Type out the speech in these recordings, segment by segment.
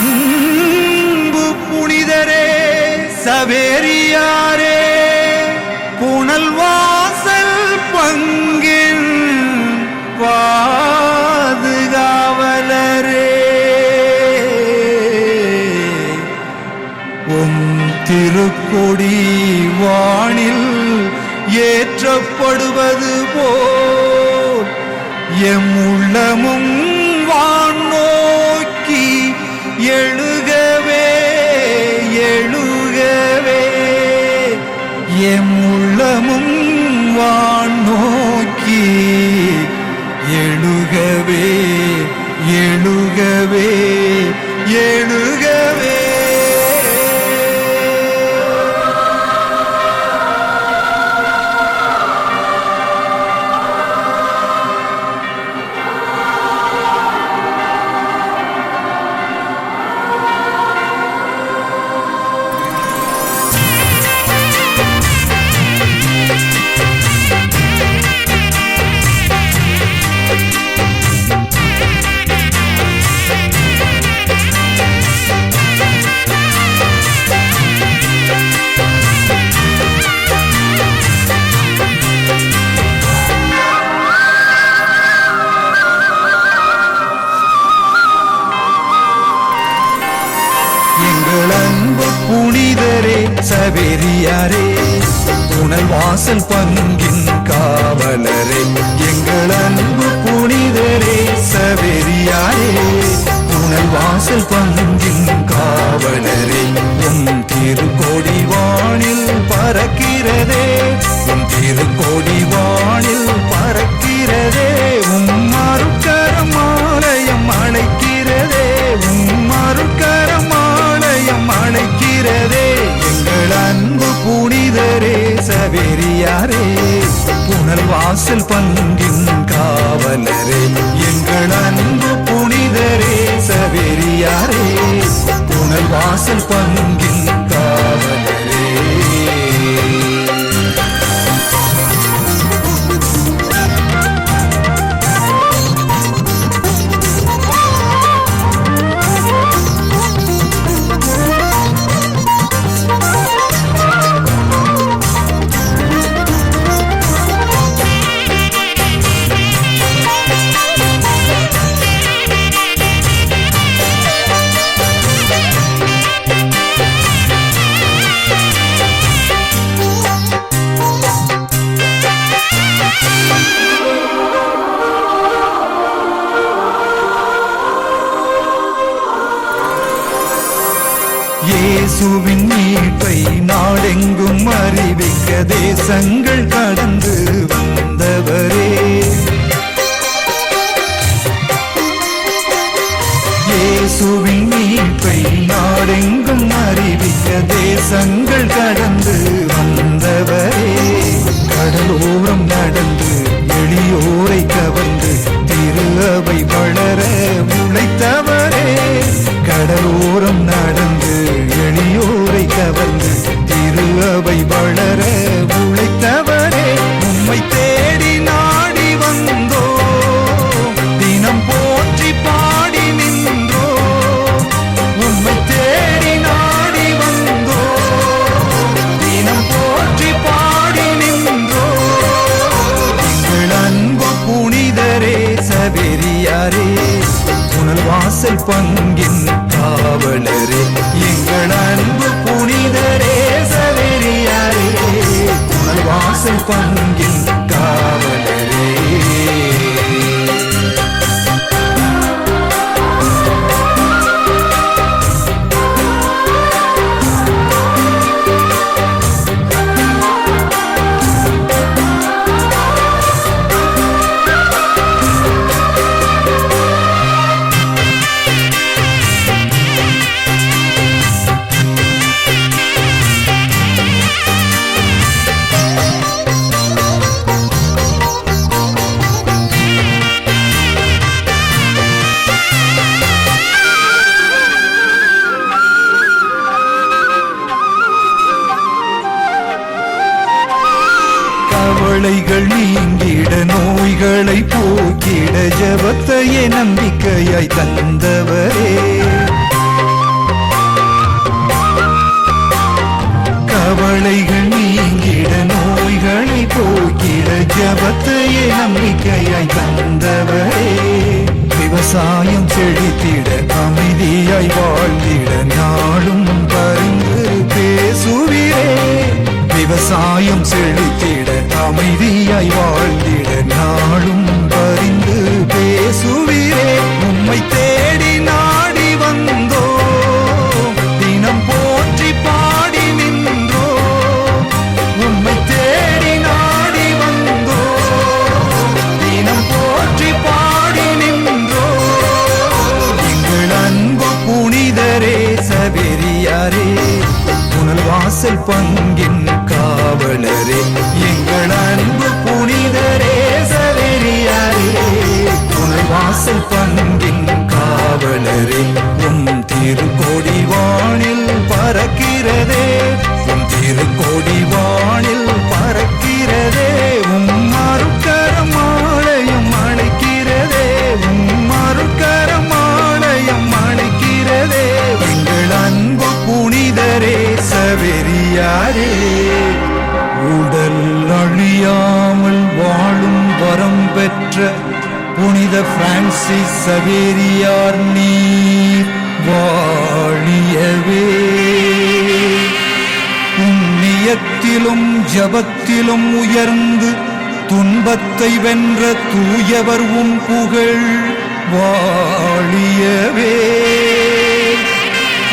அன்பு புனிதரே சவேரியாரே புனல் வாசல் பங்கின் பாதுகாவலரே உம் திருக்கொடி வானில் ஏற்றப்படுவது போல் எம் உள்ளமும் வான் நோக்கி எழுகவே எழுகவே எம் உள்ளமும் வான் நோக்கி எழுகவே எழுகவே எழுகவே. புனிதரே சவேரியாரே புனல் வாசல் பங்கின் காவலரே எங்கள் அன்பு புனிதரே சவேரியாரே புனல் வாசல் பங்கின் காவலரே உம் திருக்கோடி வானில் பறக்கிறதே உம் திருக்கோடி வானில் பறக்கிறதே உம் அருட்கரம் ஆலயம் அழைக்கிறதே உம் அருட்கரம் ஆலயம் அழைக்கிறதே எங்கள் அன்பு புனிதரே சவேரியாரே புனல் வாசல் பங்கின் காவலரே எங்கள் அன்பு புனிதரே சவேரியாரே புனல் வாசல் பங்கின் காவலரே. இயேசுவின் மீட்பை நாடெங்கும் அறிவிக்க தேசங்கள் கடந்து வந்தவரே இயேசுவின் மீட்பை நாடெங்கும் அறிவிக்க தேசங்கள் கடந்து வந்தவரே கடலோரம் நடந்து எளியோரை கவர்ந்து திரு அவை வளர உழைத்தவரே கடலோரம் நடந்து எளியோரை கவர்ந்து திரு அவை வளர உழைத்தவரே உம்மை தேடி நாடி வந்தோ தினம் போற்றி பாடி நின்றோ உம்மை தேடி நாடி வந்தோ தினம் போற்றி பாடி நின்றோ எங்கள் அன்பு புனிதரே சவேரியாரே புனல் வாசல் பங்கின் காவலரே எங்கள் அன்பு புனிதரே சவேரியாரே புனல் வாசல் பங்கின் காவலரே. கவலைகள் நீங்கிட நோய்களை போக்கிட ஜபத்தையே நம்பிக்கையாய் தந்தவரே கவலைகள் நீங்கிட நோய்களை போக்கிட ஜபத்தையே நம்பிக்கையாய் தந்தவரே விவசாயம் செழித்திட அமைதியாய் வாழ்ந்திட நாளும் பரிந்து பேசுவீரே விவசாயம் செழித்திட அமைதியாய் வாழ்ந்திட நாளும் பரிந்து பேசுவீரே உம்மை தேடி நாடி வந்தோ தினம் போற்றி பாடி நின்றோ உம்மை தேடி நாடி வந்தோ தினம் போற்றி பாடி நின்றோ எங்கள் அன்பு புனிதரே சவேரியாரே புனல் வாசல் பங்கின் காவலரே எங்கள் அன்பு புனிதரே சவேரியாரே புனல் வாசல் பங்கின் காவலரே உம் திருக்கோடி வானில் பறக்கிறதே உம் திருக்கோடி வானில் பறக்கிறதே உம் மறுக்கரம் ஆலயம் அழைக்கிறதே உம் மறுக்கரம் ஆலயம் அழைக்கிறதே எங்கள் அன்பு புனிதரே சவேரியாரே உடல் அழியாமல் வாழும் வரம் பெற்ற புனித பிரான்சிஸ் சவேரியார் நீர் வாழியவே புண்ணியத்திலும் ஜபத்திலும் உயர்ந்து துன்பத்தை வென்ற தூயவர் உம் புகழ் வாழியவே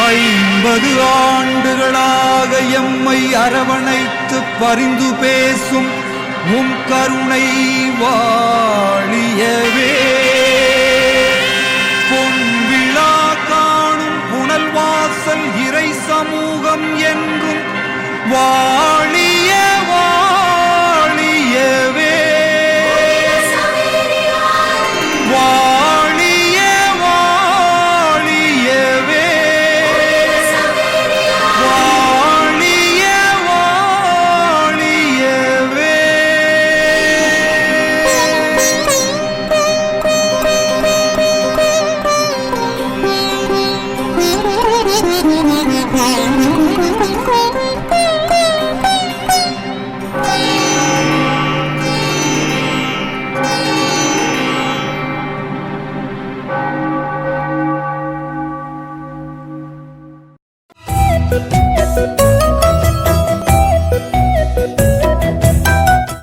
50 ஆண்டுகளாக எம்மை அரவணைத்து பரிந்து பேசும் உம் கருணை வாழியவே